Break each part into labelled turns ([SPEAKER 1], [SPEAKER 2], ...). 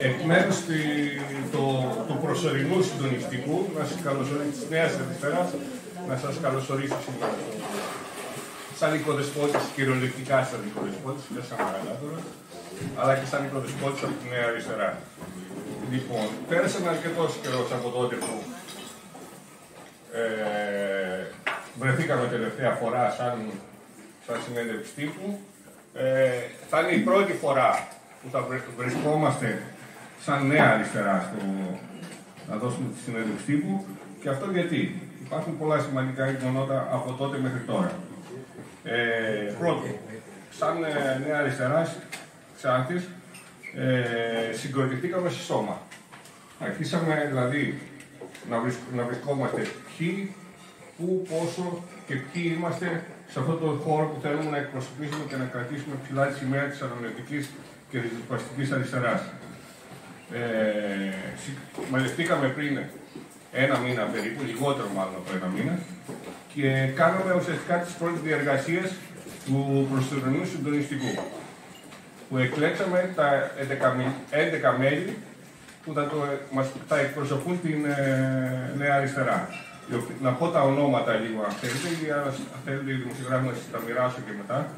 [SPEAKER 1] Εκ μέρους του προσωρινού συντονιστικού, της Νέας Αριστεράς, να σας καλωσορίσω σήμερα. Σαν οικοδεσπότης, κυριολεκτικά σαν οικοδεσπότης, δεν σαν αγαλάτορας, αλλά και σαν οικοδεσπότης από τη Νέα Αριστερά. Λοιπόν, πέρασε αρκετός καιρός από τότε που βρεθήκαμε τελευταία φορά σαν συνέντευξη τύπου. Θα είναι η πρώτη φορά που θα βρισκόμαστε σαν Νέα Αριστερά να δώσουμε τη συνέντευξη τύπου. Και αυτό γιατί υπάρχουν πολλά σημαντικά γεγονότα από τότε μέχρι τώρα. Πρώτον, σαν Νέα Αριστερά Ξάνθης, συγκροτηθήκαμε σε σώμα. Αρχίσαμε δηλαδή να βρισκόμαστε ποιοι, πού, πόσο και ποιοι είμαστε σε αυτόν τον χώρο που θέλουμε να εκπροσωπήσουμε και να κρατήσουμε ψηλά τη σημαία της αναλυτικής και ριζοσπαστικής αριστεράς. Μαζευτήκαμε πριν ένα μήνα περίπου, λιγότερο μάλλον από ένα μήνα, και κάναμε ουσιαστικά τις πρώτες διεργασίες του προσωρινού συντονιστικού, που εκλέξαμε τα 11 μέλη που θα εκπροσωπούν την Νέα Αριστερά. Να πω τα ονόματα λίγο, αν θέλετε, ή αν θέλετε οι δημοσιογράφοι να σας τα μοιράσω και μετά.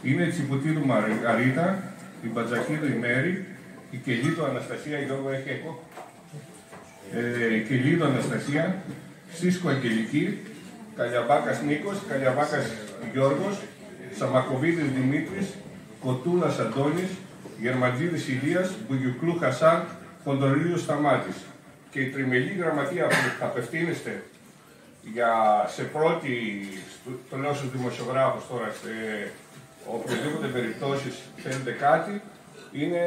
[SPEAKER 1] Είναι η Τσιπουτίδου Μαργαρίτα, η Μπατζακίδου η Μέρη, η Κελίδου Αναστασία, η Γιώργο έχει έκο, η Κελίδου Αναστασία, Σίσκο Αγγελική, Καλιαβάκας Νίκος, Καλιαβάκας Γιώργος, Σαμακοβίδης Δημήτρης, Κοτούλας Αντώνης, Γερμαντζίδης Ηλίας, Μπουγιουκλού Χασάν, Χοντορίλιος Σταμάτης. Και η τριμελή γραμματεία που θα απευθύνεστε σε πρώτη, το λέω στους δημοσιογράφους τώρα, σε οποιοδήποτε περιπτώσεις θέλετε κάτι, είναι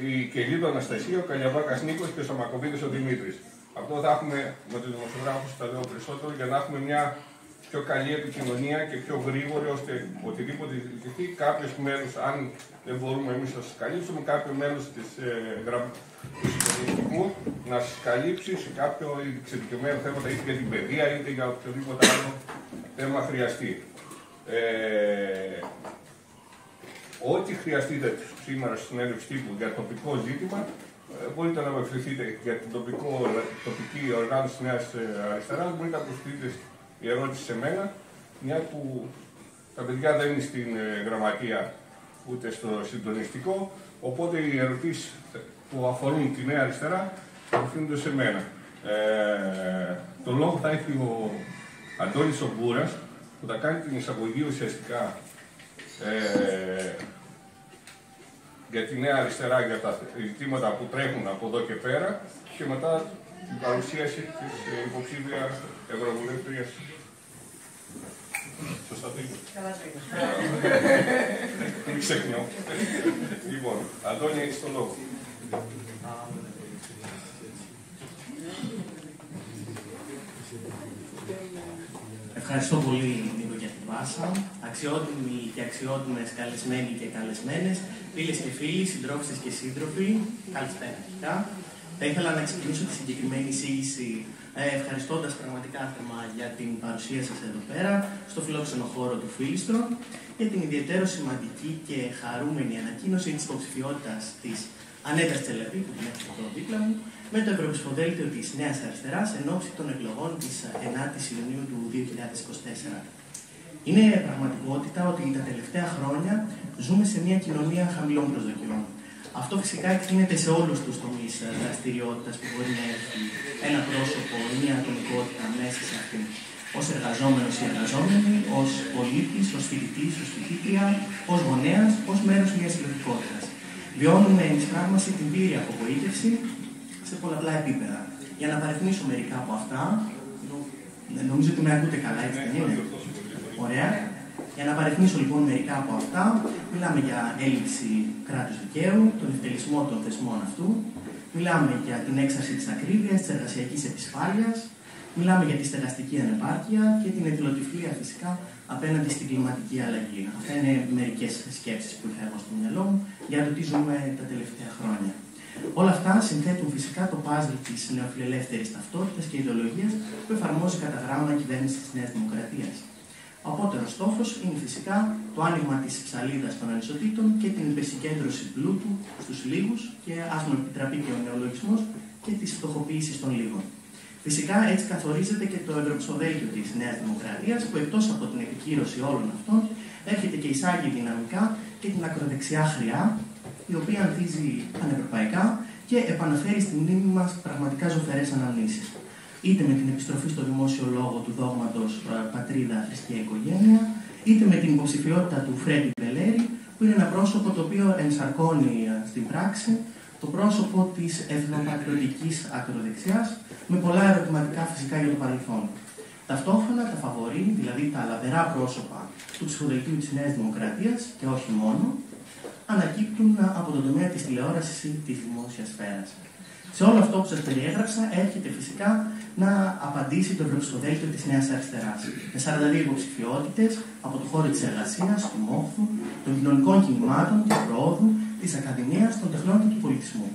[SPEAKER 1] η Κελίδου Αναστασία, ο Καλιαβάκας Νίκος και ο Σαμακοβίδης ο Δημήτρης. Αυτό θα έχουμε με τους δημοσιογράφους, τα λέω περισσότερο, για να έχουμε μια πιο καλή επικοινωνία και πιο γρήγορη, ώστε οτιδήποτε ζητηθεί, κάποιος μέλος, αν δεν μπορούμε εμείς να σας καλύψουμε, κάποιο μέλος του συντονιστικού να σας καλύψει σε κάποιο εξειδικευμένο θέμα, είτε για την παιδεία, είτε για οποιοδήποτε άλλο θέμα χρειαστεί. Ό,τι χρειαστείτε σήμερα στη συνέντευξη τύπου για τοπικό ζήτημα, μπορείτε να απευθυνθείτε για την τοπική οργάνωση της Νέας Αριστεράς, μπορείτε να απευθυνθείτε η ερώτηση σε μένα, μια που τα παιδιά δεν είναι στην γραμματεία ούτε στο συντονιστικό, οπότε οι ερωτήσεις που αφορούν τη Νέα Αριστερά απευθύνονται σε μένα. Το λόγο θα έχει ο Αντώνης ο Μπούρας, που θα κάνει την εισαγωγή ουσιαστικά για τη Νέα Αριστερά, για τα ζητήματα που τρέχουν από εδώ και πέρα, και μετά την παρουσίαση της υποψήφιας Ευρωβουλευτρίας. Σωστά το είπα.
[SPEAKER 2] Καλά το είπα.
[SPEAKER 1] Μην ξεχνιώ. Λοιπόν, Αντώνη, έχεις το λόγο.
[SPEAKER 3] Ευχαριστώ πολύ, Νίκο, για την πάσα. Αξιότιμοι και αξιότιμες καλεσμένοι και καλεσμένες, φίλες και φίλοι, συντρόφισσες και σύντροφοι, καλησπέρα αρχικά. Θα ήθελα να ξεκινήσω τη συγκεκριμένη εισήγηση ευχαριστώντας πραγματικά θερμά για την παρουσία σας εδώ πέρα, στο φιλόξενο χώρο του Φίλιστρο, για την ιδιαίτερα σημαντική και χαρούμενη ανακοίνωση της υποψηφιότητας της Ανέτας Τσελεπή, που την έχω εδώ δίπλα μου, με το Ευρωψηφοδέλτιο της Νέας Αριστεράς εν ώψη των εκλογών της 9ης Ιουνίου του 2024. Είναι πραγματικότητα ότι τα τελευταία χρόνια ζούμε σε μια κοινωνία χαμηλών προσδοκιών. Αυτό φυσικά εκτείνεται σε όλους τους τομείς δραστηριότητας που μπορεί να έχει ένα πρόσωπο ή μια ατομικότητα μέσα σε αυτήν. Ως εργαζόμενος ή εργαζόμενη, ως πολίτης, ως φοιτητής, ως φοιτήτρια, ως γονέας, ως μέρος μιας συλλογικότητας. Βιώνουμε εμείς πράγματι την πλήρη απογοήτευση σε πολλαπλά επίπεδα. Για να παριθμίσω μερικά από αυτά, νομίζω ότι με ακούτε καλά, έτσι δεν είναι? Ωραία. Για να παριθμίσω λοιπόν μερικά από αυτά, μιλάμε για έλλειψη κράτους δικαίου, τον ευτελισμό των θεσμών αυτού, μιλάμε για την έξαρση της ακρίβειας, της εργασιακής επισφάλειας, μιλάμε για τη στεγαστική ανεπάρκεια και την εθελοτυφλία φυσικά απέναντι στην κλιματική αλλαγή. Αυτά είναι μερικές σκέψεις που είχα εγώ στο μυαλό μου για το τι ζούμε τα τελευταία χρόνια. Όλα αυτά συνθέτουν φυσικά το παζλ της νεοφιλελεύθερης ταυτότητας και ιδεολογίας που εφαρμόζει κατά γράμμα η κυβέρνηση της Νέας Δημοκρατίας. Ο απότερος στόχος είναι φυσικά το άνοιγμα της ψαλίδας των ανισοτήτων και την υπερσυγκέντρωση πλούτου στους λίγους και ας μου επιτραπεί και ο νεολογισμός και της φτωχοποίησης των λίγων. Φυσικά έτσι καθορίζεται και το ευρωψηφοδέλτιο της Νέας Δημοκρατίας, που εκτός από την επικύρωση όλων αυτών έρχεται και εισάγει δυναμικά και την ακροδεξιά χρειά, η οποία ανθίζει πανευρωπαϊκά και επαναφέρει στη μνήμη μας πραγματικά ζωφερές αναμνήσεις. Είτε με την επιστροφή στο δημόσιο λόγο του δόγματος πατρίδα, θρησκεία, οικογένεια, είτε με την υποψηφιότητα του Φρέντι Μπελέρη, που είναι ένα πρόσωπο το οποίο ενσαρκώνει στην πράξη το πρόσωπο της εθνοπατριωτικής ακροδεξιάς, με πολλά ερωτηματικά φυσικά για το παρελθόν. Ταυτόχρονα τα φαβορί, δηλαδή τα λαμπερά πρόσωπα του ψηφοδελτίου της Νέας Δημοκρατίας και όχι μόνο, ανακύπτουν από τον τομέα της τηλεόρασης ή της δημόσιας σφαίρας. Σε όλο αυτό που σας περιέγραψα έρχεται φυσικά να απαντήσει το ευρωψηφοδέλτιο της Νέας Αριστεράς, με 42 υποψηφιότητες από το χώρο της εργασίας, του μόχθου, των κοινωνικών κινημάτων, του προόδου, της ακαδημίας, των τεχνών και του πολιτισμού.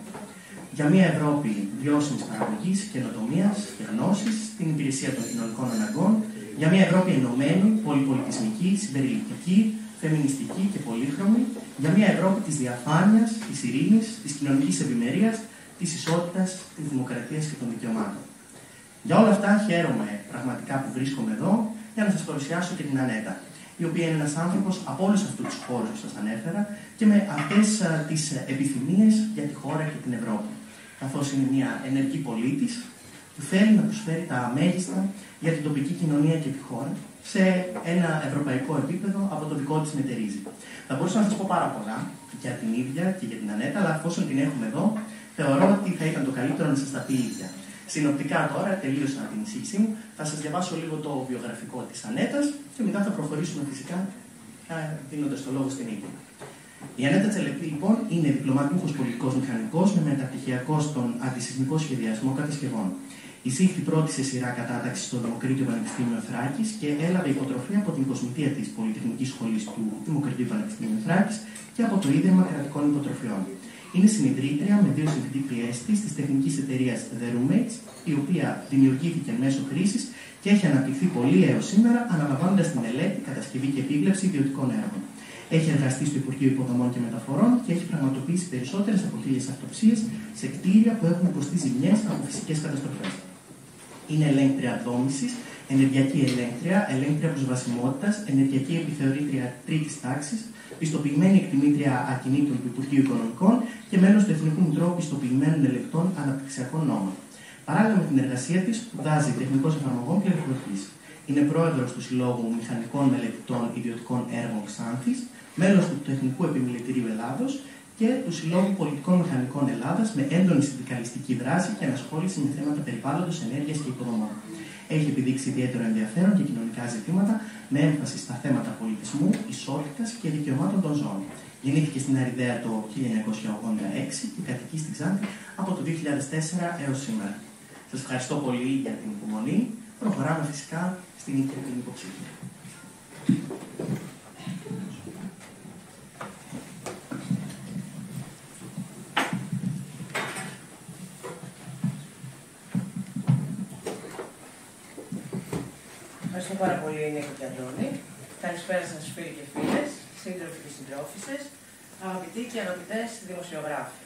[SPEAKER 3] Για μια Ευρώπη βιώσιμης παραγωγής, καινοτομίας και γνώσης, στην υπηρεσία των κοινωνικών αναγκών, για μια Ευρώπη ενωμένη, πολυπολιτισμική, συμπεριληπτική, φεμινιστική και πολύχρωμη, για μια Ευρώπη της διαφάνειας, της ειρήνης, της κοινωνικής ευημερίας, της ισότητας, της δημοκρατίας και των δικαιωμάτων. Για όλα αυτά χαίρομαι πραγματικά που βρίσκομαι εδώ για να σας παρουσιάσω και την Ανέτα, η οποία είναι ένας άνθρωπος από όλους αυτούς τους χώρους που σας ανέφερα και με αυτές τις επιθυμίες για τη χώρα και την Ευρώπη. Καθώς είναι μια ενεργή πολίτης που θέλει να προσφέρει τα μέγιστα για την τοπική κοινωνία και τη χώρα σε ένα ευρωπαϊκό επίπεδο από το δικό της μετερίζει. Θα μπορούσα να σας πω πάρα πολλά για την ίδια και για την Ανέτα, αλλά εφόσον την έχουμε εδώ, θεωρώ ότι θα ήταν το καλύτερο να σας τα πει η ίδια. Συνοπτικά τώρα, τελείωσα την εισήγησή μου, θα σας διαβάσω λίγο το βιογραφικό της Ανέτας και μετά θα προχωρήσουμε φυσικά δίνοντας το λόγο στην ίδια. Η Ανέτα Τσελεπτή, λοιπόν, είναι διπλωματούχος πολιτικός μηχανικός με μεταπτυχιακό στον αντισυσμικό σχεδιασμό κατασκευών. Εισήχθη πρώτη σε σειρά κατάταξη στο Δημοκρίτιο Πανεπιστήμιο Θράκης και έλαβε υποτροφή από την κοσμητεία της Πολυτεχνικής Σχολής του Δημοκριτίου Πανεπιστήμιου Θράκης και από το Ίδρυμα Κρατικών Υποτροφιών. Είναι συνειδρήτρια με δύο συμφοιτήτριές της της τεχνικής εταιρείας The Roommates, η οποία δημιουργήθηκε μέσω κρίσης και έχει αναπτυχθεί πολύ έως σήμερα, αναλαμβάνοντας τη μελέτη, κατασκευή και επίβλεψη ιδιωτικών έργων. Έχει εργαστεί στο Υπουργείο Υποδομών και Μεταφορών και έχει πραγματοποιήσει περισσότερες από 1000 αυτοψίες σε κτίρια που έχουν υποστεί ζημιές από φυσικές καταστροφές. Είναι ελέγκτρια δόμησης, ενεργειακή ελέγκτρια προσβασιμότητας, ενεργειακή επιθεωρήτρια τρίτης τάξης, πιστοποιημένη εκτιμήτρια ακινήτων του Υπουργείου Οικονομικών και μέλος του Εθνικού Μητρώου Πιστοποιημένων Ελεκτών Αναπτυξιακών Νόμων. Παράλληλα με την εργασία της, σπουδάζει τεχνικός εφαρμογών πληροφορικής. Είναι πρόεδρος του Συλλόγου Μηχανικών Μελετητών Ιδιωτικών Έργων Ξάνθης, μέλος του Τεχνικού Επιμελητηρίου Ελλάδος και του Συλλόγου Πολιτικών Μηχανικών Ελλάδας με έντονη συνδικαλιστική δράση και ανασχόληση με θέματα περιβάλλοντος, ενέργειας και υποδομών. Έχει επιδείξει ιδιαίτερο ενδιαφέρον για κοινωνικά ζητήματα με έμφαση στα θέματα πολιτισμού, ισότητας και δικαιωμάτων των ζώων. Γεννήθηκε στην Αριδαία το 1986 και κατοικεί στη Ξάνθη από το 2004 έως σήμερα. Σας ευχαριστώ πολύ για την υπομονή. Προχωράμε φυσικά στην υποψήφια.
[SPEAKER 2] Ευχαριστώ πάρα πολύ, Νίκο και Αντώνη. Καλησπέρα σας, φίλοι και φίλες, σύντροφοι και συντρόφισσες, αγαπητοί και αγαπητές δημοσιογράφοι.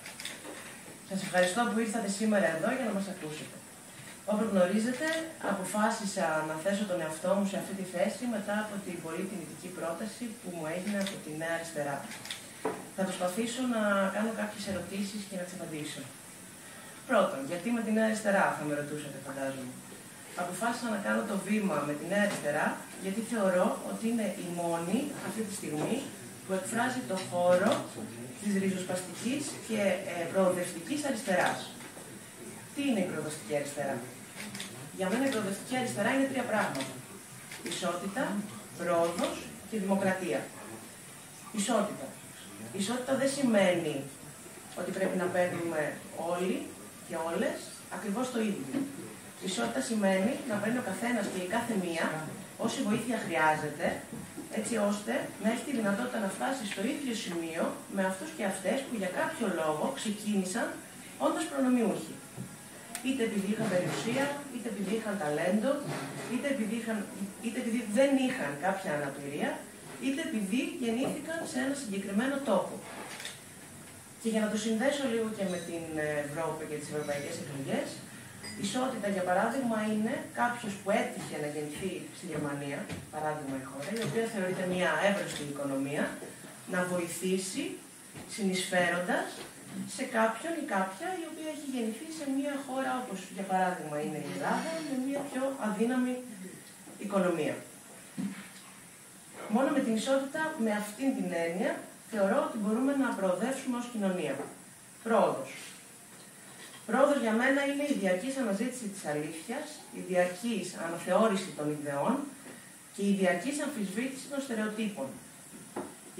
[SPEAKER 2] Σας ευχαριστώ που ήρθατε σήμερα εδώ για να μας ακούσετε. Όπως γνωρίζετε, αποφάσισα να θέσω τον εαυτό μου σε αυτή τη θέση μετά από την πολύ τιμητική πρόταση που μου έγινε από τη Νέα Αριστερά. Θα προσπαθήσω να κάνω κάποιες ερωτήσεις και να τις απαντήσω. Πρώτον, γιατί με τη Νέα Αριστερά, θα με ρωτούσατε, φαντάζομαι. Αποφάσισα να κάνω το βήμα με τη Νέα Αριστερά, γιατί θεωρώ ότι είναι η μόνη αυτή τη στιγμή που εκφράζει το χώρο της ριζοσπαστικής και προοδευτικής αριστεράς. Τι είναι η προοδευτική αριστερά? Για μένα η προοδευτική αριστερά είναι τρία πράγματα. Ισότητα, πρόοδος και δημοκρατία. Ισότητα. Ισότητα δεν σημαίνει ότι πρέπει να παίρνουμε όλοι και όλες ακριβώς το ίδιο. Ισότητα σημαίνει να παίρνει ο καθένας και η κάθε μία όση βοήθεια χρειάζεται, έτσι ώστε να έχει τη δυνατότητα να φτάσει στο ίδιο σημείο με αυτούς και αυτές που για κάποιο λόγο ξεκίνησαν όντας προνομιούχοι. είτε επειδή είχαν περιουσία, είτε επειδή είχαν ταλέντο, είτε επειδή δεν είχαν κάποια αναπηρία, είτε επειδή γεννήθηκαν σε ένα συγκεκριμένο τόπο. Και για να το συνδέσω λίγο και με την Ευρώπη και τις ευρωπαϊκές εκλογές, ισότητα, για παράδειγμα, είναι κάποιος που έτυχε να γεννηθεί στη Γερμανία, παράδειγμα η χώρα, η οποία θεωρείται μια εύρωστη οικονομία, να βοηθήσει συνεισφέροντας σε κάποιον ή κάποια η οποία έχει γεννηθεί σε μια χώρα όπως για παράδειγμα είναι η Ελλάδα, με μια πιο αδύναμη οικονομία. Μόνο με την ισότητα, με αυτήν την έννοια, θεωρώ ότι μπορούμε να προοδεύσουμε ως κοινωνία. Πρόοδος. Πρόοδος για μένα είναι η διαρκής αναζήτηση της αλήθειας, η διαρκής αναθεώρηση των ιδεών και η διαρκής αμφισβήτηση των στερεοτύπων.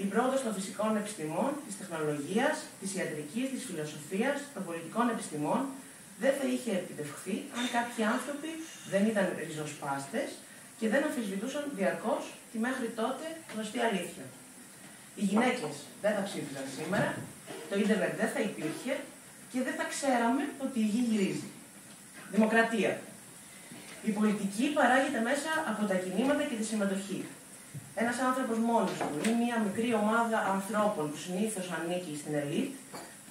[SPEAKER 2] Η πρόοδος των φυσικών επιστημών, της τεχνολογίας, της ιατρικής, της φιλοσοφίας, των πολιτικών επιστημών δεν θα είχε επιτευχθεί αν κάποιοι άνθρωποι δεν ήταν ριζοσπάστες και δεν αμφισβητούσαν διαρκώς τη μέχρι τότε γνωστή αλήθεια. Οι γυναίκες δεν θα ψήφιζαν σήμερα, το ίντερνετ δεν θα υπήρχε και δεν θα ξέραμε ότι η γη γυρίζει. Δημοκρατία. Η πολιτική παράγεται μέσα από τα κινήματα και τη συμμετοχή. Ένας άνθρωπος μόνος του ή μια μικρή ομάδα ανθρώπων που συνήθως ανήκει στην ελίτ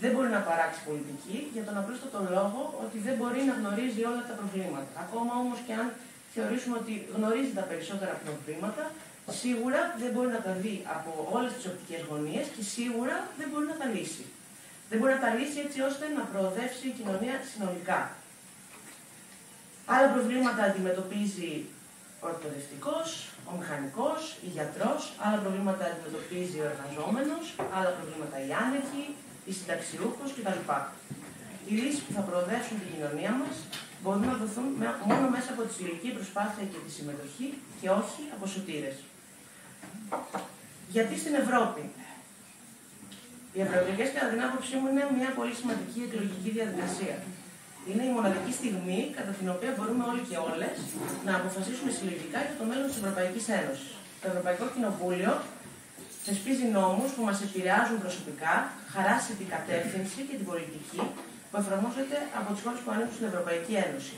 [SPEAKER 2] δεν μπορεί να παράξει πολιτική για τον απλούστατο λόγο ότι δεν μπορεί να γνωρίζει όλα τα προβλήματα. Ακόμα όμως και αν θεωρήσουμε ότι γνωρίζει τα περισσότερα προβλήματα, σίγουρα δεν μπορεί να τα δει από όλες τις οπτικές γωνίες και σίγουρα δεν μπορεί να τα λύσει. Δεν μπορεί να τα λύσει έτσι ώστε να προοδεύσει η κοινωνία συνολικά. Άλλα προβλήματα αντιμετωπίζει ο εκπαιδευτικός, ο μηχανικός, η γιατρός, άλλα προβλήματα αντιμετωπίζει ο εργαζόμενος, άλλα προβλήματα οι άνεργοι, οι συνταξιούχος κτλ. Οι λύσεις που θα προοδεύσουν την κοινωνία μας μπορούν να δοθούν μόνο μέσα από τη συλλογική προσπάθεια και τη συμμετοχή και όχι από σωτήρες. Γιατί στην Ευρώπη? Οι ευρωεκλογές, κατά την άποψή μου, είναι μια πολύ σημαντική εκλογική διαδικασία. Είναι η μοναδική στιγμή κατά την οποία μπορούμε όλοι και όλες να αποφασίσουμε συλλογικά για το μέλλον της Ευρωπαϊκής Ένωσης. Το Ευρωπαϊκό Κοινοβούλιο θεσπίζει νόμους που μας επηρεάζουν προσωπικά, χαράσει την κατεύθυνση και την πολιτική που εφαρμόζεται από τις χώρες που ανήκουν στην Ευρωπαϊκή Ένωση.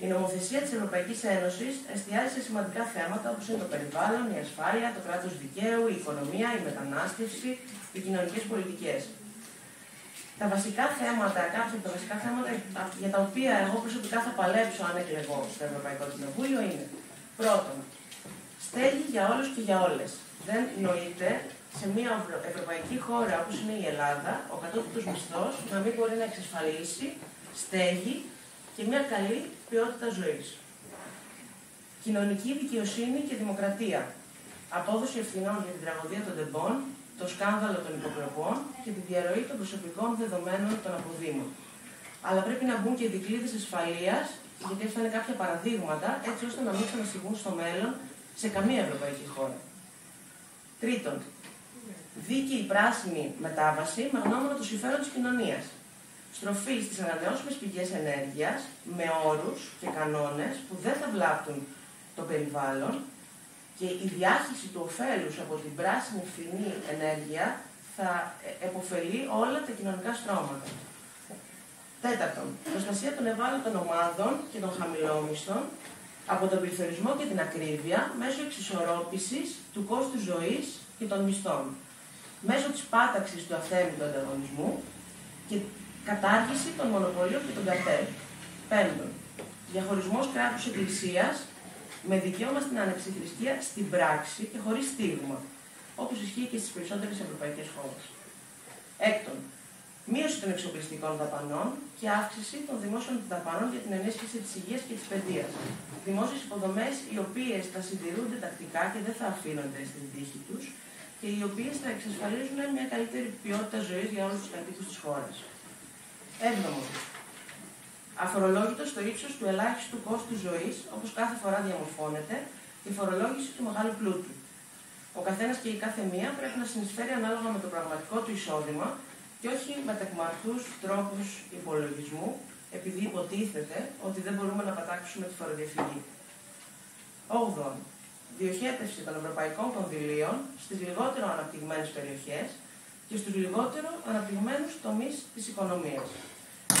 [SPEAKER 2] Η νομοθεσία της Ευρωπαϊκής Ένωσης εστιάζει σε σημαντικά θέματα όπως είναι το περιβάλλον, η ασφάλεια, το κράτος δικαίου, η οικονομία, η μετανάστευση, οι κοινωνικές πολιτικές. Τα βασικά θέματα, κάποια από τα βασικά θέματα για τα οποία εγώ προσωπικά θα παλέψω αν εκλεγώ στο Ευρωπαϊκό Κοινοβούλιο είναι: πρώτον, στέγη για όλους και για όλες. Δεν νοείται σε μια ευρωπαϊκή χώρα όπως είναι η Ελλάδα, ο κατώτατος μισθός να μην μπορεί να εξασφαλίσει στέγη και μια καλή ποιότητα ζωής. Κοινωνική δικαιοσύνη και δημοκρατία. Απόδοση ευθυνών για την τραγωδία των τεμπών, το σκάνδαλο των υποκλοπών και τη διαρροή των προσωπικών δεδομένων των αποδήμων. Αλλά πρέπει να μπουν και δικλείδες ασφαλείας, γιατί αυτά είναι κάποια παραδείγματα, έτσι ώστε να μην ξανασυμβούν στο μέλλον σε καμία ευρωπαϊκή χώρα. Τρίτον, δίκαιη πράσινη μετάβαση με γνώμονα το συμφέρον της κοινωνίας. Στροφή στις ανανεώσιμες πηγές ενέργειας με όρους και κανόνες που δεν θα βλάπτουν το περιβάλλον και η διάχυση του ωφέλους από την πράσινη φθηνή ενέργεια θα επωφελεί όλα τα κοινωνικά στρώματα. Τέταρτον, προστασία των ευάλωτων ομάδων και των χαμηλόμισθων από τον πληθωρισμό και την ακρίβεια μέσω εξισορρόπησης του κόστου ζωής και των μισθών, μέσω της πάταξης του αθέμητου ανταγωνισμού και κατάργηση των μονοπωλίων και των καρτέλ. Πέμπτον, διαχωρισμός κράτους εκκλησίας με δικαίωμα στην ανεξιθρησκεία στην πράξη και χωρίς στίγμα, όπως ισχύει και στις περισσότερες ευρωπαϊκές χώρες. Έκτον, μείωση των εξοπλιστικών δαπανών και αύξηση των δημόσιων δαπανών για την ενίσχυση της υγείας και της παιδείας. Δημόσιες υποδομές οι οποίες θα συντηρούνται τακτικά και δεν θα αφήνονται στην τύχη τους και οι οποίες θα εξασφαλίζουν μια καλύτερη ποιότητα ζωής για όλους τους κατοίκους της χώρας. Έβδομο, αφορολόγητο στο ύψος του ελάχιστου κόστου ζωής, όπως κάθε φορά διαμορφώνεται, η φορολόγηση του μεγάλου πλούτου. Ο καθένας και η κάθε μία πρέπει να συνεισφέρει ανάλογα με το πραγματικό του εισόδημα και όχι με τεκμαρτούς τρόπους υπολογισμού, επειδή υποτίθεται ότι δεν μπορούμε να πατάξουμε τη φοροδιαφυγή. 8. Διοχέτευση των ευρωπαϊκών κονδυλίων στις λιγότερο αναπτυγμένες περιοχές και στους λιγότερο αναπτυγμένους τομείς της οικονομίας.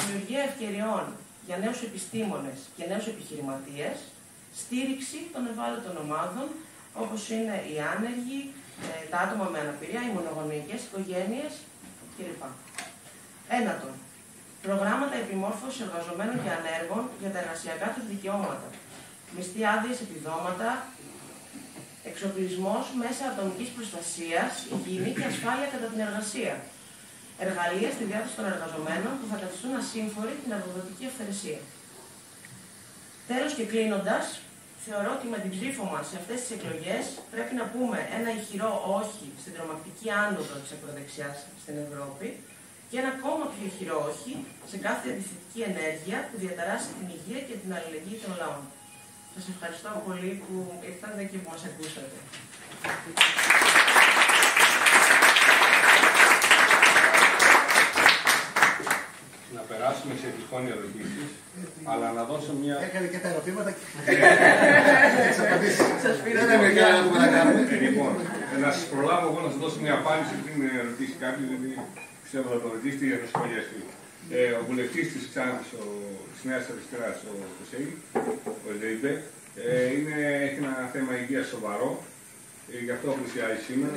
[SPEAKER 2] Δημιουργία ευκαιριών για νέους επιστήμονες και νέους επιχειρηματίες, στήριξη των ευάλωτων ομάδων, όπως είναι οι άνεργοι, τα άτομα με αναπηρία, οι μονογονεϊκές οικογένειες κλπ. Ένατον, προγράμματα επιμόρφωσης εργαζομένων και ανέργων για τα εργασιακά τους δικαιώματα, μισθή, άδειες, επιδόματα, εξοπλισμός μέσα ατομικής προστασίας, υγιεινή και ασφάλεια κατά την εργασία. Εργαλεία στη διάθεση των εργαζομένων που θα καθιστούν ασύμφοροι την εργοδοτική αυθαιρεσία. Τέλος και κλείνοντας, θεωρώ ότι με την ψήφο μας σε αυτές τις εκλογές πρέπει να πούμε ένα ηχηρό όχι στην τρομακτική άνοδο της ακροδεξιάς στην Ευρώπη και ένα ακόμα πιο ηχηρό όχι σε κάθε αντιθετική ενέργεια που διαταράσσει την υγεία και την αλληλεγγύη των λαών. Σας ευχαριστώ πολύ που ήρθατε και που μας ακούσατε.
[SPEAKER 1] Να περάσουμε σε τυχόν ερωτήσεις, αλλά να δώσω μια...
[SPEAKER 4] Έκανε και τα ερωτήματα και
[SPEAKER 2] Σας πήρα
[SPEAKER 4] δεν είναι κανένα να κάνουμε.
[SPEAKER 1] Λοιπόν, να σας προλάβω εγώ να σας δώσω μια απάντηση πριν ρωτήσει κάποιος, γιατί πιστεύω θα το ρωτήσετε για να σχολιαστεί. Ο βουλευτής της Ξάνθης, της Νέας Αριστεράς, ο Κωσέη, ο Ελεϊμπέ, έχει ένα θέμα υγείας σοβαρό, γι' αυτό πλησιάζει σήμερα.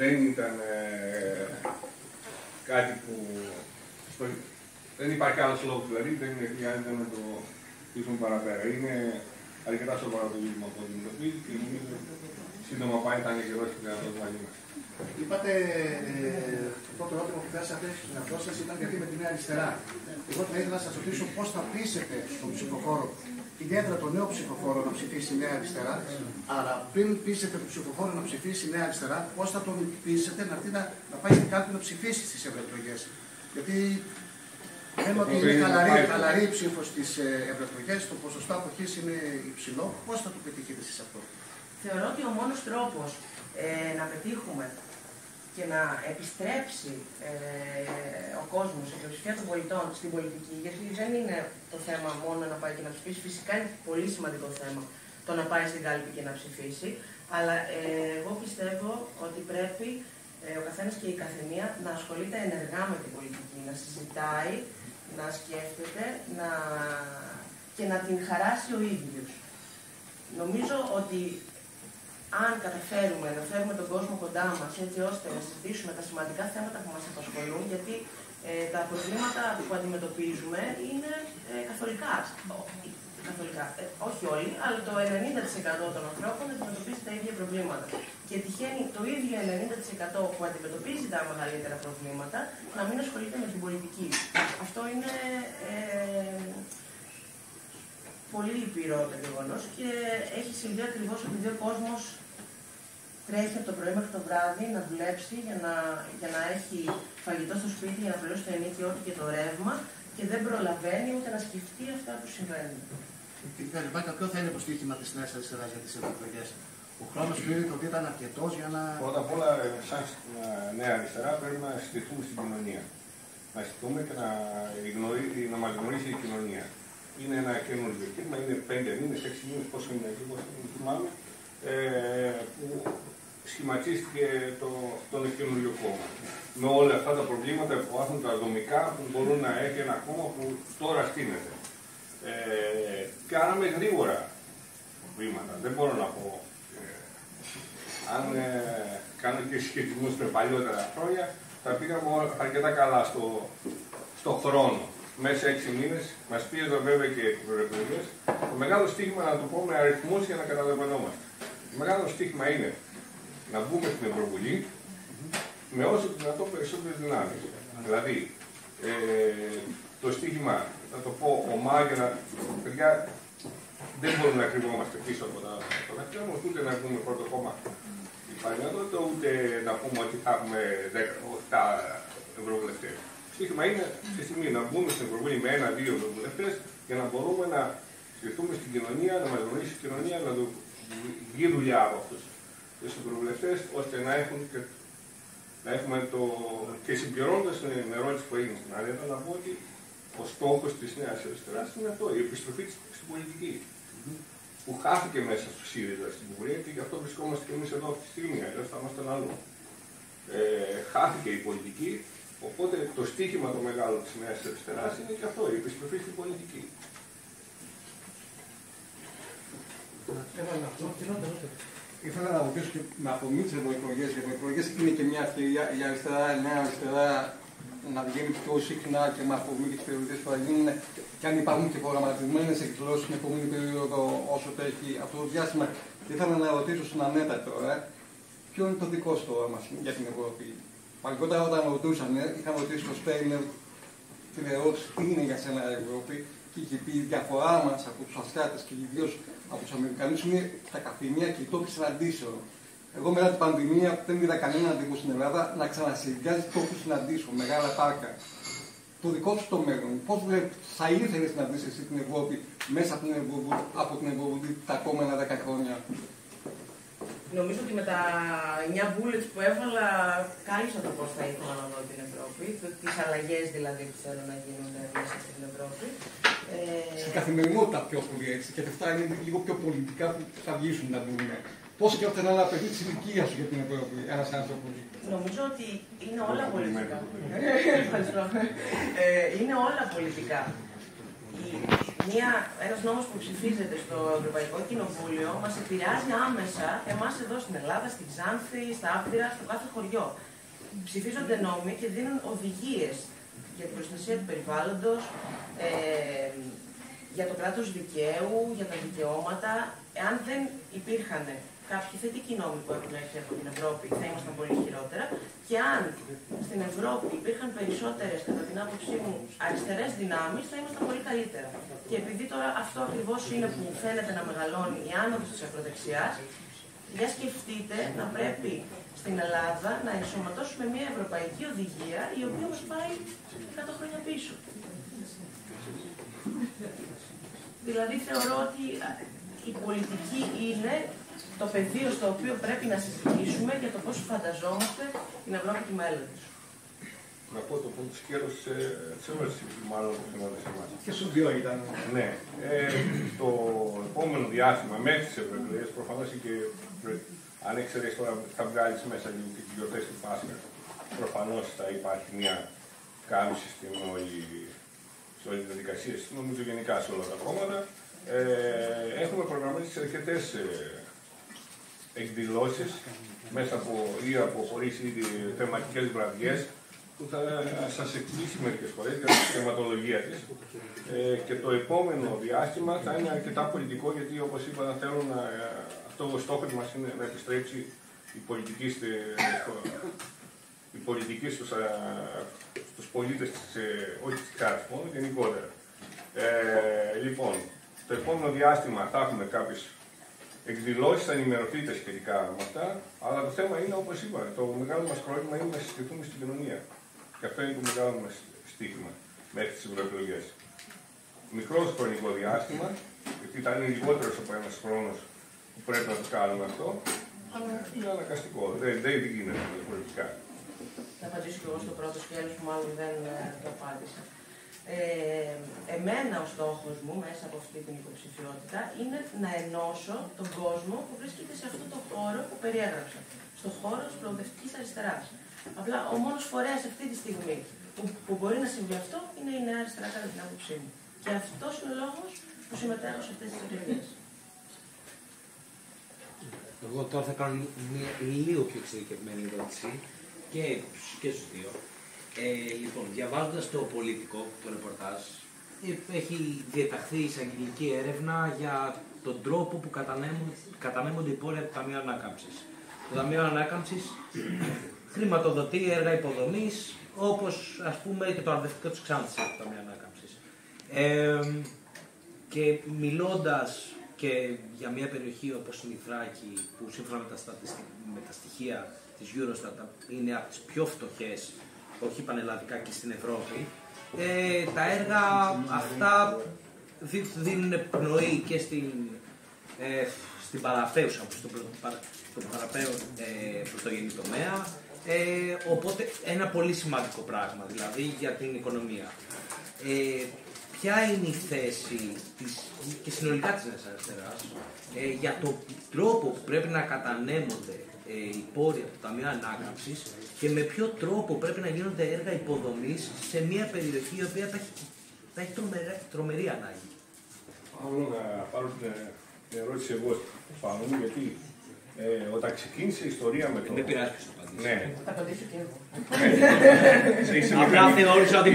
[SPEAKER 1] Δεν ήταν κάτι που... Δεν υπάρχει άλλος λόγος, δηλαδή δεν χρειάζεται να το πείσουμε παραπέρα. Είναι αρκετά σοβαρό το ζήτημα που αντιμετωπίζει και νομίζω σύντομα πάει θα είναι καιρός και δυνατός μαζί μας.
[SPEAKER 4] Είπατε, το πρώτο ερώτημα που θέσατε στον εαυτό σας ήταν γιατί με τη Νέα Αριστερά. Εγώ θα ήθελα να σας ρωτήσω πώς θα πείσετε τον ψηφοφόρο, ιδιαίτερα τον νέο ψηφοφόρο, να ψηφίσει η Νέα Αριστερά. Αλλά πριν πείσετε τον ψηφοφόρο να ψηφίσει η Νέα Αριστερά, πώς θα τον πείσετε να έρθει να πάει στην κάλπη να ψηφίσει στις ευρωεκλογές. Γιατί λέμε ότι είναι χαλαρή η ψήφος στις ευρωεκλογές, το ποσοστό αποχής είναι υψηλό. Πώς θα το πετύχετε εσείς αυτό?
[SPEAKER 2] Θεωρώ ότι ο μόνος τρόπος να πετύχουμε και να επιστρέψει ο κόσμος, η πλειοψηφία των πολιτών στην πολιτική, γιατί δεν είναι το θέμα μόνο να πάει και να ψηφίσει, φυσικά είναι πολύ σημαντικό θέμα το να πάει στην κάλπη και να ψηφίσει, αλλά εγώ πιστεύω ότι πρέπει ο καθένας και η καθεμία να ασχολείται ενεργά με την πολιτική, να συζητάει, να σκέφτεται και να την χαράσει ο ίδιος. Νομίζω ότι αν καταφέρουμε να φέρουμε τον κόσμο κοντά μας έτσι ώστε να συζητήσουμε τα σημαντικά θέματα που μας απασχολούν, γιατί τα προβλήματα που αντιμετωπίζουμε είναι καθολικά. Όχι όλοι, αλλά το 90% των ανθρώπων αντιμετωπίζει τα ίδια προβλήματα. Και τυχαίνει το ίδιο 90% που αντιμετωπίζει τα μεγαλύτερα προβλήματα να μην ασχολείται με την πολιτική. Αυτό είναι πολύ λυπηρό το γεγονός και έχει συμβεί ακριβώς επειδή ο κόσμος τρέχει από το πρωί μέχρι το βράδυ να δουλέψει για να έχει φαγητό στο σπίτι, για να πληρώσει το ενοίκιο του και το ρεύμα και δεν προλαβαίνει ούτε να σκεφτεί αυτά που συμβαίνουν.
[SPEAKER 4] Κύριε Καλυμπάκα, ποιο θα είναι το στοίχημα της Νέας Αριστεράς για τις ευρωεκλογές? Ο χρόνος κρίνεται ότι ήταν αρκετός για να...
[SPEAKER 1] Πρώτα απ' όλα, σαν Νέα Αριστερά, πρέπει να στηθούμε στην κοινωνία. Να στηθούμε και να μας γνωρίσει η κοινωνία. Είναι ένα καινούργιο κίνημα, είναι 5 μήνες, 6 μήνες, πόσο είναι εκεί, πόσο θυμάμαι, που σχηματίστηκε το καινούργιο κόμμα. Με όλα αυτά τα προβλήματα που υπάρχουν, τα δομικά που μπορούν να έχει ένα κόμμα που τώρα στείνεται. Κάναμε γρήγορα βήματα, δεν μπορώ να πω. Αν κάνω και συσχετισμούς με παλιότερα χρόνια, τα πήγαμε αρκετά καλά στο χρόνο. Μέσα σε 6 μήνες, μας πίεζαν βέβαια και οι προεκλογές. Το μεγάλο στίχημα, να το πω με αριθμούς για να καταλαβαίνόμαστε. Το μεγάλο στίχημα είναι να μπούμε στην Ευρωβουλή με όσο το δυνατόν περισσότερες δυνάμεις. Δηλαδή, το στίχημα, να το πω ομά για να... Παιδιά, δεν μπορούμε να κρυβόμαστε πίσω από τα δάχτυλα μας, ούτε να βγούμε πρώτο κόμμα υπαλληλότητα, ούτε να πούμε ότι θα έχουμε 8 ευρωβουλευτές. Το στίχημα είναι στη στιγμή να μπούμε στην Ευρωβουλή με 1-2 ευρωβουλευτές για να μπορούμε να σκεφτούμε στην κοινωνία, να μας γνωρίσει η κοινωνία, να βγει δουλειά από αυτούς τους ευρωβουλευτές, ώστε να έχουμε το... Και συμπληρώνοντας την ερώτηση που έγινε στην άλλη, να πω ότι ο στόχος της Νέας Αριστεράς είναι αυτό, η επιστροφή στην πολιτική. Που χάθηκε μέσα στο ΣΥΡΙΖΑ στην Βουλή και γι' αυτό βρισκόμαστε και εμείς εδώ αυτή τη στιγμή, αλλιώς θα ήμασταν αλλού. Χάθηκε η πολιτική, Οπότε το στίχημα το μεγάλο της Νέας Αριστεράς είναι και αυτό, η επιστροφή στην πολιτική.
[SPEAKER 5] Ήθελα να ρωτήσω και με αφορμή τις ευρωεκλογές. Οι ευρωεκλογές είναι και μια ευκαιρία η αριστερά, η Νέα Αριστερά να βγαίνει πιο συχνά και με αφορμή και τις περιοδίες που θα γίνουν, και αν υπάρχουν και προγραμματισμένες εκδηλώσεις στην επόμενη περίοδο όσο τρέχει αυτό το διάστημα. Ήθελα να ρωτήσω στην Ανέτα τώρα, ποιο είναι το δικό σου όραμα για την Ευρώπη. Παλικότερα όταν ρωτούσαν, είχαν ρωτήσει το Στέινερ την ερώτηση τι είναι για σένα η Ευρώπη, και είχε πει η διαφορά μας από τους Ασιάτες και ιδίως από τους Αμερικανούς είναι τα καφενεία και οι τόποι συναντήσεων. Εγώ μετά την πανδημία δεν είδα κανέναν τύπο στην Ελλάδα να ξανασυνδυάζει τόπους συναντήσεων, μεγάλα πάρκα. Το δικό σου το μέλλον, πώς θα ήθελες να δεις εσύ την Ευρώπη μέσα από την Ευρώπη τα επόμενα 10 χρόνια?
[SPEAKER 2] Νομίζω ότι με τα 9 bullets που έβαλα, κάλυψα το πώς θα ήθελα να δω την Ευρώπη, τις αλλαγές δηλαδή που θέλω να γίνουν μέσα στην Ευρώπη.
[SPEAKER 5] Στην καθημερινότητα πιο πολύ έτσι, και αυτά είναι λίγο πιο πολιτικά που θα βγήσουν να δούμε. Πώς σκέφτεται ένα παιδί της ηλικίας σου για την Ευρώπη, ένας άνθρωπος?
[SPEAKER 2] Νομίζω ότι είναι όλα πολιτικά. Ευχαριστώ. Είναι όλα πολιτικά. Ένας νόμος που ψηφίζεται στο Ευρωπαϊκό Κοινοβούλιο μας επηρεάζει άμεσα εμάς εδώ στην Ελλάδα, στη Ξάνθη, στα Άφτυρα, στο κάθε χωριό. Ψηφίζονται νόμοι και δίνουν οδηγίες για την προστασία του περιβάλλοντος, για το κράτος δικαίου, για τα δικαιώματα. Εάν δεν υπήρχαν κάποιοι θετικοί νόμοι που έχουν έρθει από την Ευρώπη, θα ήμασταν πολύ χειρότερα. Και αν στην Ευρώπη υπήρχαν περισσότερες, κατά την άποψή μου, αριστερές δυνάμεις, θα ήμασταν πολύ καλύτερα. Και επειδή τώρα αυτό ακριβώς είναι που φαίνεται να μεγαλώνει η άνοδος της ακροδεξιάς, για σκεφτείτε να πρέπει στην Ελλάδα να ενσωματώσουμε μια ευρωπαϊκή οδηγία, η οποία μας πάει 100 χρόνια πίσω. Δηλαδή θεωρώ ότι η πολιτική είναι το πεδίο στο οποίο πρέπει να συζητήσουμε για το πώς φανταζόμαστε την Ευρώπη του μέλλοντος.
[SPEAKER 1] Να πω το πρώτο σκέλος της ερώτησης, μάλλον που θυμάται σε εμάς.
[SPEAKER 5] Και σου δύο ήταν.
[SPEAKER 1] Ναι. Το επόμενο διάστημα, μέχρι τις ευρωεκλογές, προφανώς και αν εξαιρέσεις τώρα θα βγάλεις μέσα λίγο και τις γιορτές του Πάσχα, προφανώς θα υπάρχει μια κάμψη στην όλη διαδικασία, νομίζω γενικά σε όλα τα κόμματα. Έχουμε προγραμματίσει αρκετές εκδηλώσεις μέσα από χωρίς ήδη θεματικές βραδιές που θα σας εκπλήσει μερικές φορές για τη θεματολογία της. Και το επόμενο διάστημα θα είναι αρκετά πολιτικό, γιατί όπως είπα θέλουν αυτό ο στόχος μας είναι να επιστρέψει η πολιτική στους πολίτες όχι της χάρης μόνο, γενικότερα. Λοιπόν, το επόμενο διάστημα θα έχουμε κάποιες εκδηλώσεις, θα ενημερωθείτε σχετικά με αυτά, αλλά το θέμα είναι, όπως είπα, το μεγάλο μας πρόβλημα είναι να συστηθούμε στην κοινωνία. Και αυτό είναι το μεγάλο μας στίχημα μέχρι τις ευρωεκλογές. Μικρό χρονικό διάστημα, γιατί θα είναι λιγότερος από ένας χρόνος που πρέπει να το κάνουμε αυτό, αλλά είναι αναγκαστικό. Δεν γίνεται διαφορετικά.
[SPEAKER 2] Θα απαντήσω και εγώ στο πρώτο σκέλος που μάλλον δεν το απάντησα. Εμένα ο στόχος μου μέσα από αυτή την υποψηφιότητα είναι να ενώσω τον κόσμο που βρίσκεται σε αυτό το χώρο που περιέγραψα. Στον χώρο της προοδευτικής αριστεράς. Απλά ο μόνος φορέας αυτή τη στιγμή που μπορεί να συμβεί αυτό είναι η Νέα Αριστερά, κατά την άποψή μου. Και αυτός είναι ο λόγος που συμμετέχω σε αυτές τις εκλογές.
[SPEAKER 6] Εγώ τώρα θα κάνω μια λίγο πιο εξειδικευμένη ερώτηση και στους δύο. Λοιπόν, διαβάζοντας το Πολίτικο, το ρεπορτάζ, έχει διεταχθεί εισαγγελική έρευνα για τον τρόπο που κατανέμονται οι πόροι από το Ταμείο Ανάκαμψης. Το Ταμείο Ανάκαμψης χρηματοδοτεί έργα υποδομής, όπως ας πούμε και το αρδευτικό της Ξάνθης από το Ταμείο Ανάκαμψης. Και μιλώντας και για μια περιοχή όπως η Θράκη, που σύμφωνα με τα στοιχεία της Eurostat είναι από τις πιο φτωχές, όχι πανελλαδικά, και στην Ευρώπη, τα έργα αυτά δίνουν πνοή και στην παραπέουσα, στον παραπέον πρωτογενή τομέα, οπότε ένα πολύ σημαντικό πράγμα, δηλαδή για την οικονομία. Ποια είναι η θέση και συνολικά της Νέας Αριστεράς για τον τρόπο που πρέπει να κατανέμονται οι πόροι από το Ταμείο Ανάκαμψης και με ποιο τρόπο πρέπει να γίνονται έργα υποδομής σε μια περιοχή η οποία θα έχει τρομερή ανάγκη.
[SPEAKER 1] Θέλω να πάρω την ερώτηση εγώ πάνω μου, γιατί όταν ξεκίνησε η ιστορία με το.
[SPEAKER 6] Δεν πειράζει ποιος το απαντήσει.
[SPEAKER 1] Ναι.
[SPEAKER 2] Θα απαντήσω και εγώ.
[SPEAKER 6] Απλά θεώρησα ότι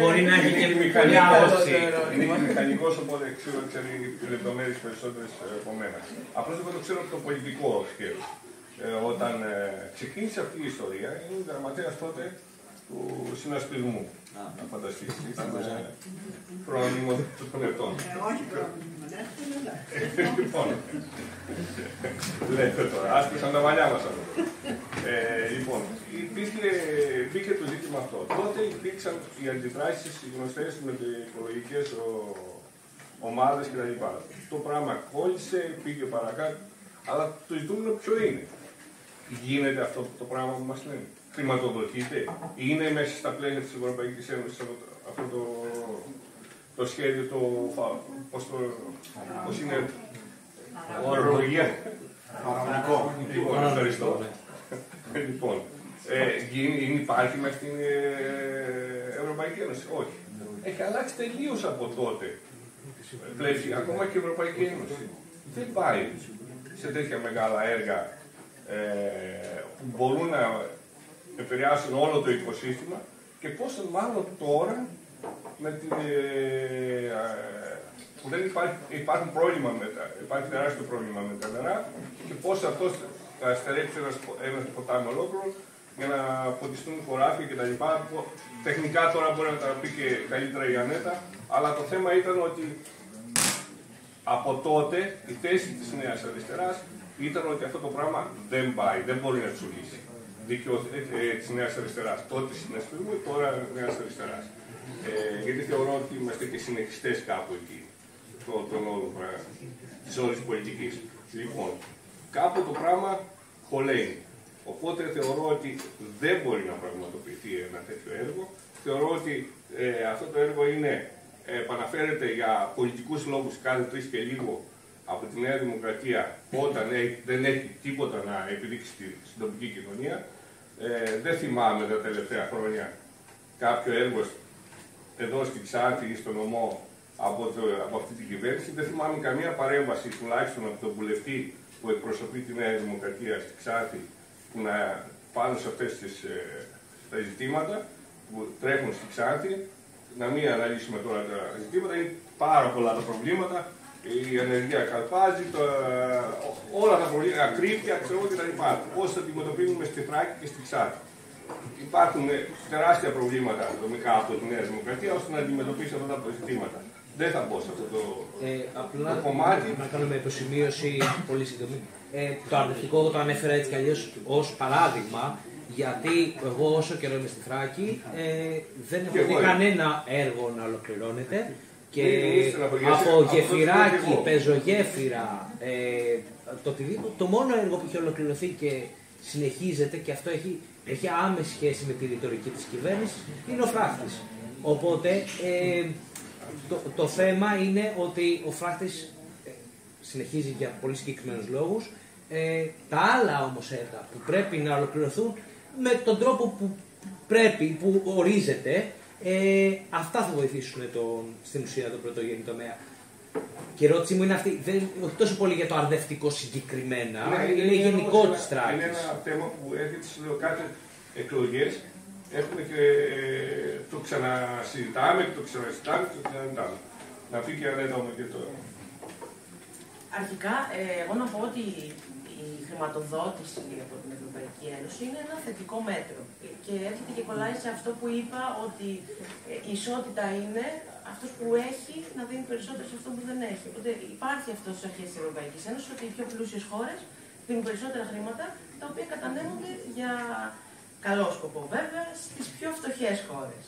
[SPEAKER 6] μπορεί να έχει και πολλή άποψη.
[SPEAKER 1] Είναι μηχανικός, οπότε ξέρει λεπτομέρειες περισσότερες από μένα. Απλώς εγώ το ξέρω από το πολιτικό σκέλος. Όταν ξεκίνησε αυτή η ιστορία, ήμουν γραμματέας τότε του συνασπισμού. Να φανταστείς, ήταν πρόνιμο των ετών.
[SPEAKER 7] Όχι πρόνιμο, ναι.
[SPEAKER 1] Λοιπόν, λέτε τώρα, άσπισαν τα μαλλιά μας αυτό. Λοιπόν, μπήκε το ζήτημα αυτό. Τότε υπήρξαν οι αντιδράσεις, οι γνωστές μετεκλογικές ομάδες κτλ. Το πράγμα κόλλησε, πήγε παρακάτω, αλλά το ζητούμενο ποιο είναι. Γίνεται αυτό το πράγμα που μας λένε. Χρηματοδοτείται, είναι μέσα στα πλαίσια της Ευρωπαϊκής Ένωσης αυτό το σχέδιο, πώς είναι, ορολογία. Λοιπόν, ευχαριστώ. Λοιπόν, υπάρχει μέσα στην Ευρωπαϊκή Ένωση? Όχι. Έχει αλλάξει τελείως από τότε. Πλαίσια, ακόμα και η Ευρωπαϊκή Ένωση δεν πάει σε τέτοια μεγάλα έργα που μπορούν να επηρεάσουν όλο το οικοσύστημα και πόσο μάλλον τώρα που δεν υπάρχει τεράστιο πρόβλημα με τα νερά και πώς αυτό θα στερέψει ένα ποτάμι ολόκληρο για να ποτιστούν χωράφια κτλ. Τεχνικά τώρα μπορεί να τα πει και καλύτερα η Ανέτα, αλλά το θέμα ήταν ότι από τότε η θέση της Νέας Αριστεράς ήταν ότι αυτό το πράγμα δεν πάει, δεν μπορεί να τσουλήσει. Δίκαιο της Νέας Αριστεράς. Τότε συνασπισμού, τώρα Νέας Αριστεράς. Γιατί θεωρώ ότι είμαστε και συνεχιστές κάπου εκεί, της όλης πολιτικής. Λοιπόν, κάπου το πράγμα χωλαίνει. Οπότε θεωρώ ότι δεν μπορεί να πραγματοποιηθεί ένα τέτοιο έργο. Θεωρώ ότι αυτό το έργο επαναφέρεται για πολιτικούς λόγους κάθε 3 και λίγο από τη Νέα Δημοκρατία όταν δεν έχει τίποτα να επιδείξει στην τοπική κοινωνία. Δεν θυμάμαι τα τελευταία χρόνια κάποιο έργο εδώ στη Ξάνθη ή στον νομό από αυτή την κυβέρνηση. Δεν θυμάμαι καμία παρέμβαση, τουλάχιστον από τον βουλευτή που εκπροσωπεί τη Νέα Δημοκρατία στη Ξάνθη, που να πάνω σε αυτές τα ζητήματα που τρέχουν στη Ξάνθη, να μην αναλύσουμε τώρα τα ζητήματα. Είναι πάρα πολλά τα προβλήματα. Η ανεργία καλπάζει, όλα τα προβλήματα, ακρίβεια, ξέρω κτλ. Πώς θα αντιμετωπίζουμε στη Θράκη και στη Ξάνθη. Υπάρχουν τεράστια προβλήματα δομικά από τη Νέα Δημοκρατία ώστε να αντιμετωπίσει αυτά τα ζητήματα. Δεν θα μπω σε αυτό το κομμάτι.
[SPEAKER 6] Να κάνουμε υποσημείωση πολύ σύντομη. Το αρνητικό εγώ το ανέφερα έτσι κι αλλιώς ως παράδειγμα, γιατί εγώ όσο καιρό είμαι στη Θράκη δεν έχω δει κανένα έργο να ολοκληρώνεται. Και από γεφυράκι, πεζογέφυρα, το οτιδήποτε, το μόνο έργο που έχει ολοκληρωθεί και συνεχίζεται και αυτό έχει άμεση σχέση με τη ρητορική της κυβέρνησης είναι ο φράχτης. Οπότε το θέμα είναι ότι ο φράχτης συνεχίζει για πολύ συγκεκριμένους λόγους. Τα άλλα όμως έργα που πρέπει να ολοκληρωθούν με τον τρόπο που πρέπει, που ορίζεται, αυτά θα βοηθήσουν στην ουσία τον πρωτογενή τομέα. Και η ερώτηση μου είναι αυτή, όχι τόσο πολύ για το αρδευτικό συγκεκριμένα, είναι γενικό της Θράκης.
[SPEAKER 1] Είναι ένα θέμα που έρχεται στις κάθε εκλογές, έχουμε και το ξανασυζητάμε και το ξανασυζητάμε και το ξανασυζητάμε. Να πει και Ανέτα όμως και τώρα.
[SPEAKER 2] Αρχικά, εγώ να πω ότι η χρηματοδότηση από την Ευρωπαϊκή Ένωση είναι ένα θετικό μέτρο. Και έρχεται και κολλάει σε αυτό που είπα, ότι η ισότητα είναι αυτός που έχει να δίνει περισσότερο σε αυτό που δεν έχει. Οπότε υπάρχει αυτό στις αρχές της Ευρωπαϊκής Ένωσης, ότι οι πιο πλούσιες χώρες δίνουν περισσότερα χρήματα, τα οποία κατανέμονται για καλό σκοπό βέβαια στις πιο φτωχές χώρες.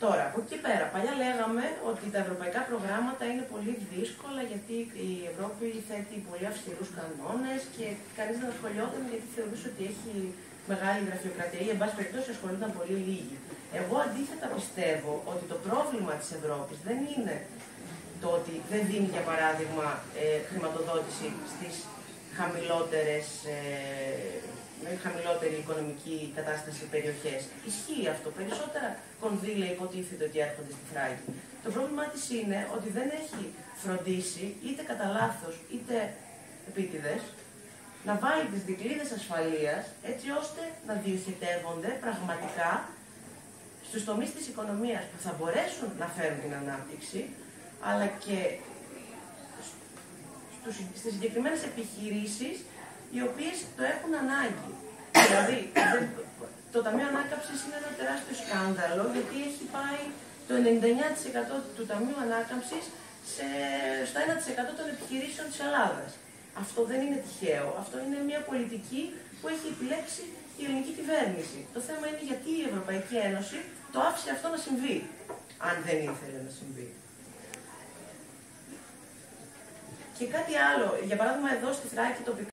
[SPEAKER 2] Τώρα, από εκεί πέρα, παλιά λέγαμε ότι τα ευρωπαϊκά προγράμματα είναι πολύ δύσκολα γιατί η Ευρώπη θέτει πολύ αυστηρούς κανόνες και κανείς δεν ασχολιόταν γιατί θεωρούσε ότι έχει μεγάλη γραφειοκρατία ή, εν πάση περιπτώσει, ασχολούνταν πολύ λίγοι. Εγώ αντίθετα πιστεύω ότι το πρόβλημα της Ευρώπης δεν είναι το ότι δεν δίνει, για παράδειγμα, χρηματοδότηση στις χαμηλότερη οικονομική κατάσταση περιοχές. Ισχύει αυτό. Περισσότερα κονδύλια υποτίθεται ότι έρχονται στη Θράκη. Το πρόβλημά της είναι ότι δεν έχει φροντίσει, είτε κατά λάθος είτε επίτηδες, να βάλει τις δικλείδες ασφαλείας έτσι ώστε να διοχετεύονται πραγματικά στους τομείς της οικονομίας που θα μπορέσουν να φέρουν την ανάπτυξη, αλλά και στις συγκεκριμένες επιχειρήσεις οι οποίες το έχουν ανάγκη. Δηλαδή, το Ταμείο Ανάκαμψης είναι ένα τεράστιο σκάνδαλο, γιατί έχει πάει το 99% του Ταμείου Ανάκαμψης στο 1% των επιχειρήσεων της Ελλάδας. Αυτό δεν είναι τυχαίο. Αυτό είναι μια πολιτική που έχει επιλέξει η ελληνική κυβέρνηση. Το θέμα είναι γιατί η Ευρωπαϊκή Ένωση το άφησε αυτό να συμβεί, αν δεν ήθελε να συμβεί. Και κάτι άλλο, για παράδειγμα εδώ στη Θράκη τοπικά,